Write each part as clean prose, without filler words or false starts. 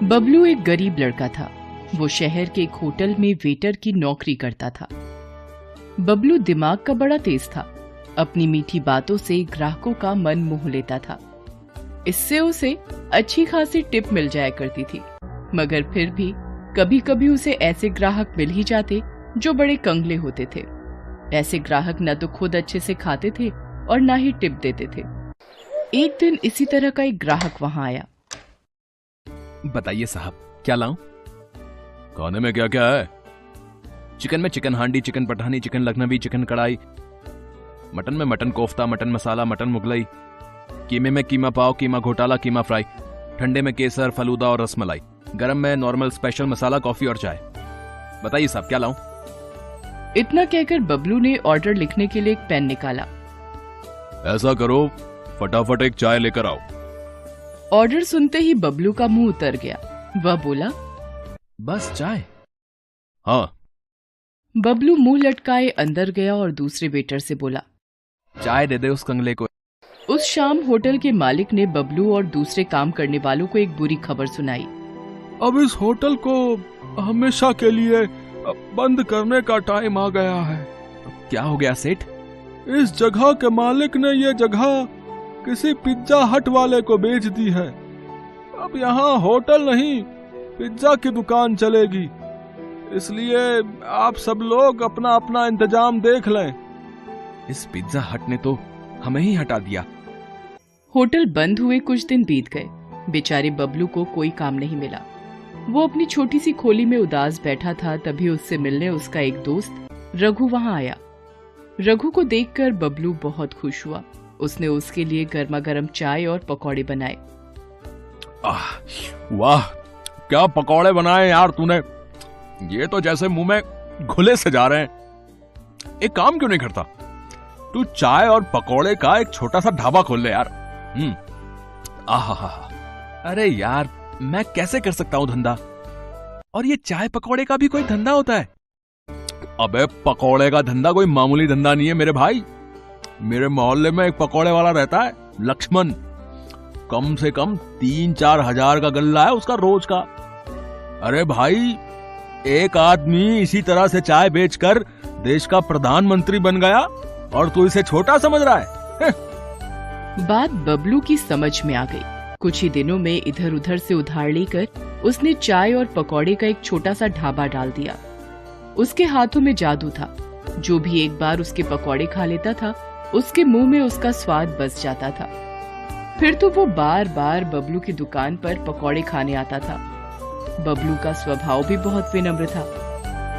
बबलू एक गरीब लड़का था। वो शहर के एक होटल में वेटर की नौकरी करता था। बबलू दिमाग का बड़ा तेज था। अपनी मीठी बातों से ग्राहकों का मन मोह लेता था। इससे उसे अच्छी खासी टिप मिल जाया करती थी। मगर फिर भी कभी कभी उसे ऐसे ग्राहक मिल ही जाते जो बड़े कंगले होते थे। ऐसे ग्राहक न तो खुद अच्छे से खाते थे और न ही टिप देते थे। एक दिन इसी तरह का एक ग्राहक वहां आया। बताइए साहब, क्या लाऊं? खाने में क्या क्या है? चिकन में chicken handi, chicken Pathani, chicken Lucknowi, chicken kadai. Mutton में mutton kofta, mutton masala, mutton Mughlai. कीमे में कीमा पाव, कीमा घोटाला, कीमा फ्राई। ठंडे में केसर, फलूदा और रसमलाई। गरम में नॉर्मल, स्पेशल, मसाला, कॉफी और चाय। बताइए साहब, क्या लाऊं? इतना कहकर बबलू ने ऑर्डर लिखने के लिए एक पेन निकाला। ऐसा करो, फटाफट एक चाय लेकर आओ। ऑर्डर सुनते ही बबलू का मुंह उतर गया। वह बोला, बस चाय? हाँ। बबलू मुंह लटकाए अंदर गया और दूसरे वेटर से बोला, चाय दे दे उस कंगले को। उस शाम होटल के मालिक ने बबलू और दूसरे काम करने वालों को एक बुरी खबर सुनाई। अब इस होटल को हमेशा के लिए बंद करने का टाइम आ गया है। क्या हो गया सेठ? इस जगह के मालिक ने ये जगह किसी पिज्जा हट वाले को बेच दी है। अब यहाँ होटल नहीं, पिज्जा की दुकान चलेगी। इसलिए आप सब लोग अपना अपना इंतजाम देख लें। इस पिज्जा हट ने तो हमें ही हटा दिया। होटल बंद हुए कुछ दिन बीत गए। बेचारे बबलू को कोई काम नहीं मिला। वो अपनी छोटी सी खोली में उदास बैठा था। तभी उससे मिलने उसका एक दोस्त रघु वहां आया। रघु को देखकर बबलू बहुत खुश हुआ। उसने उसके लिए गर्मा गर्म चाय और पकौड़े बनाए। वाह, क्या पकौड़े बनाए यार तूने। ये तो जैसे मुंह में घुले से जा रहे हैं। एक काम क्यों नहीं करता, तू चाय और पकौड़े का एक छोटा सा ढाबा खोल ले यार। आहा, अरे यार, मैं कैसे कर सकता हूं धंधा? और ये चाय पकौड़े का भी कोई धंधा होता है? अबे पकौड़े का धंधा कोई मामूली धंधा नहीं है मेरे भाई। मेरे मोहल्ले में एक पकौड़े वाला रहता है, लक्ष्मण। कम से कम 3-4 हजार का गल्ला है उसका रोज का। अरे भाई, एक आदमी इसी तरह से चाय बेचकर देश का प्रधानमंत्री बन गया और तू इसे छोटा समझ रहा है? बात बबलू की समझ में आ गई। कुछ ही दिनों में इधर उधर से उधार लेकर उसने चाय और पकौड़े का एक छोटा सा ढाबा डाल दिया। उसके हाथों में जादू था। जो भी एक बार उसके पकौड़े खा लेता था, उसके मुंह में उसका स्वाद बस जाता था। फिर तो वो बार बार बबलू की दुकान पर पकौड़े खाने आता था। बबलू का स्वभाव भी बहुत विनम्र था।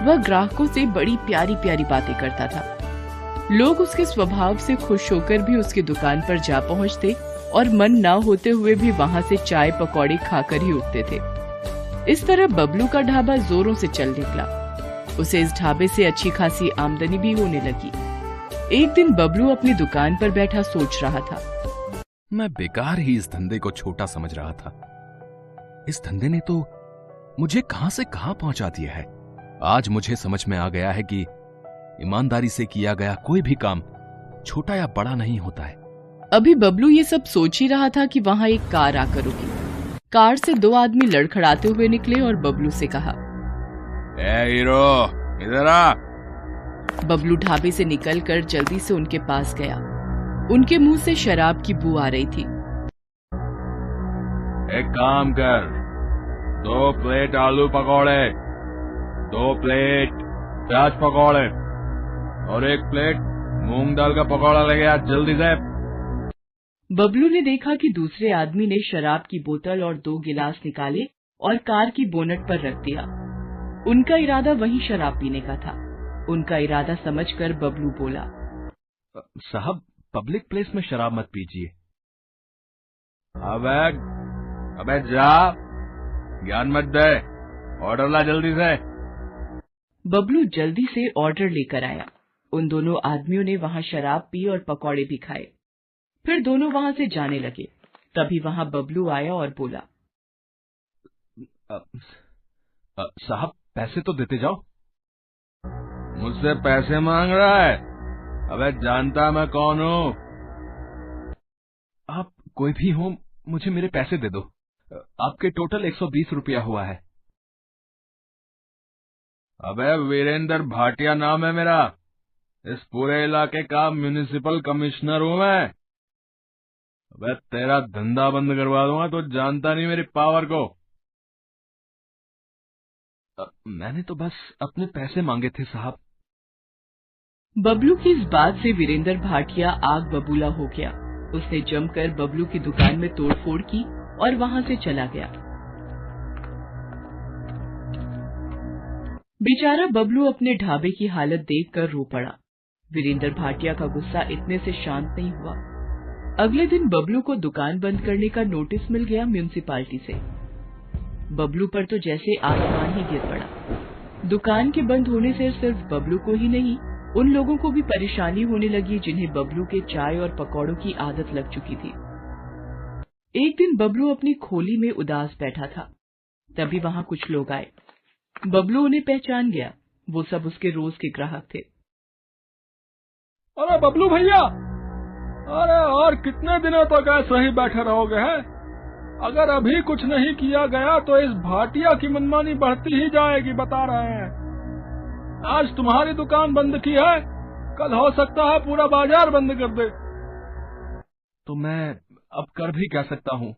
वह ग्राहकों से बड़ी प्यारी प्यारी बातें करता था। लोग उसके स्वभाव से खुश होकर भी उसकी दुकान पर जा पहुंचते और मन ना होते हुए भी वहां से चाय पकौड़े खाकर ही उठते थे। इस तरह बबलू का ढाबा जोरों से चल निकला। उसे इस ढाबे से अच्छी खासी आमदनी भी होने लगी। एक दिन बबलू अपनी दुकान पर बैठा सोच रहा था। मैं बेकार ही इस धंधे को छोटा समझ रहा था। इस धंधे ने तो मुझे कहां से कहां पहुंचा दिया है। आज मुझे समझ में आ गया है कि ईमानदारी से किया गया कोई भी काम छोटा या बड़ा नहीं होता है। अभी बबलू ये सब सोच ही रहा था कि वहां एक कार आकर रुकी। कार से 2 आदमी लड़खड़ाते हुए निकले और बबलू से कहा, ए हीरो, इधर आ। बबलू ढाबे से निकलकर जल्दी से उनके पास गया। उनके मुंह से शराब की बू आ रही थी। एक काम कर, 2 प्लेट आलू पकौड़े, 2 प्लेट प्याज पकौड़े और 1 प्लेट मूंग दाल का पकौड़ा लेके आ जल्दी से। बबलू ने देखा कि दूसरे आदमी ने शराब की बोतल और 2 गिलास निकाले और कार की बोनट पर रख दिया। उनका इरादा वहीं शराब पीने का था। उनका इरादा समझकर बबलू बोला, साहब, पब्लिक प्लेस में शराब मत पीजिए। अबे जा, ज्ञान मत दे, ऑर्डर ला जल्दी से। बबलू जल्दी से ऑर्डर लेकर आया। उन दोनों आदमियों ने वहां शराब पी और पकौड़े भी खाए। फिर दोनों वहां से जाने लगे। तभी वहां बबलू आया और बोला, साहब, पैसे तो देते जाओ। मुझसे पैसे मांग रहा है? अबे जानता मैं कौन हूँ? आप कोई भी हो, मुझे मेरे पैसे दे दो। आपके टोटल 120 रुपया हुआ है। अबे वीरेंद्र भाटिया नाम है मेरा, इस पूरे इलाके का म्युनिसिपल कमिश्नर हूं मैं। अबे तेरा धंधा बंद करवा दूंगा, तो जानता नहीं मेरी पावर को। मैंने तो बस अपने पैसे मांगे थे साहब। बबलू की इस बात से वीरेंद्र भाटिया आग बबूला हो गया। उसने जमकर बबलू की दुकान में तोड़फोड़ की और वहां से चला गया। बेचारा बबलू अपने ढाबे की हालत देखकर रो पड़ा। वीरेंद्र भाटिया का गुस्सा इतने से शांत नहीं हुआ। अगले दिन बबलू को दुकान बंद करने का नोटिस मिल गया म्युनिसिपालिटी से। बबलू पर तो जैसे आसमान ही गिर पड़ा। दुकान के बंद होने से सिर्फ बबलू को ही नहीं, उन लोगों को भी परेशानी होने लगी जिन्हें बबलू के चाय और पकौड़ों की आदत लग चुकी थी। एक दिन बबलू अपनी खोली में उदास बैठा था, तभी वहां कुछ लोग आए। बबलू उन्हें पहचान गया। वो सब उसके रोज के ग्राहक थे। अरे बबलू भैया, अरे और कितने दिनों तक ऐसे ही बैठे रहोगे हैं? अगर अभी कुछ नहीं किया गया तो इस भाटिया की मनमानी बढ़ती ही जाएगी, बता रहे हैं। आज तुम्हारी दुकान बंद की है, कल हो सकता है पूरा बाजार बंद कर दे। तो मैं अब कर भी क्या सकता हूँ?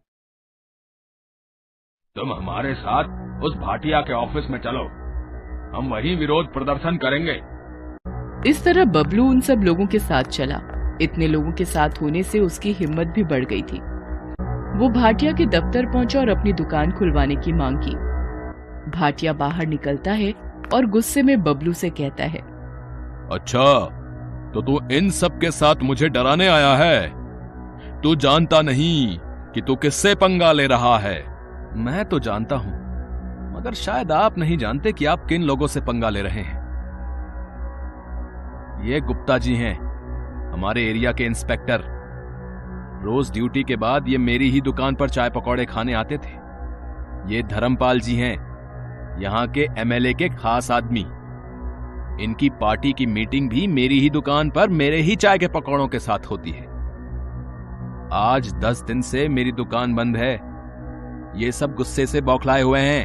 तुम हमारे साथ उस भाटिया के ऑफिस में चलो, हम वहीं विरोध प्रदर्शन करेंगे। इस तरह बबलू उन सब लोगों के साथ चला। इतने लोगों के साथ होने से उसकी हिम्मत भी बढ़ गई थी। वो भाटिया के दफ्तर पहुंचा और अपनी दुकान खुलवाने की मांग की। भाटिया बाहर निकलता है और गुस्से में बबलू से कहता है, अच्छा, तो तू इन सब के साथ मुझे डराने आया है? तू जानता नहीं कि तू किससे पंगा ले रहा है। मैं तो जानता हूं, मगर शायद आप नहीं जानते कि आप किन लोगों से पंगा ले रहे हैं। ये गुप्ता जी हैं, हमारे एरिया के इंस्पेक्टर। रोज ड्यूटी के बाद ये मेरी ही दुकान पर चाय पकौड़े खाने आते थे। ये धर्मपाल जी हैं, यहां के एमएलए के खास आदमी। इनकी पार्टी की मीटिंग भी मेरी ही दुकान पर मेरे ही चाय के पकौड़ों के साथ होती है। आज 10 दिन से मेरी दुकान बंद है। ये सब गुस्से से बौखलाए हुए हैं।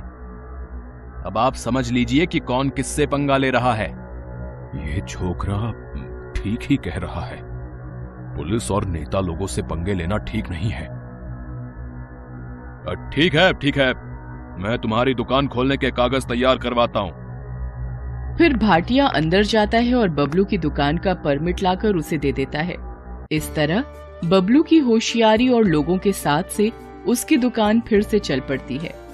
अब आप समझ लीजिए कि कौन किससे पंगा ले रहा है। ये छोकरा ठीक ही कह रहा है। पुलिस और नेता लोगों से पंगे लेना ठीक नहीं है। ठीक है, ठीक है, मैं तुम्हारी दुकान खोलने के कागज तैयार करवाता हूं। फिर भाटिया अंदर जाता है और बबलू की दुकान का परमिट लाकर उसे दे देता है। इस तरह बबलू की होशियारी और लोगों के साथ से उसकी दुकान फिर से चल पड़ती है।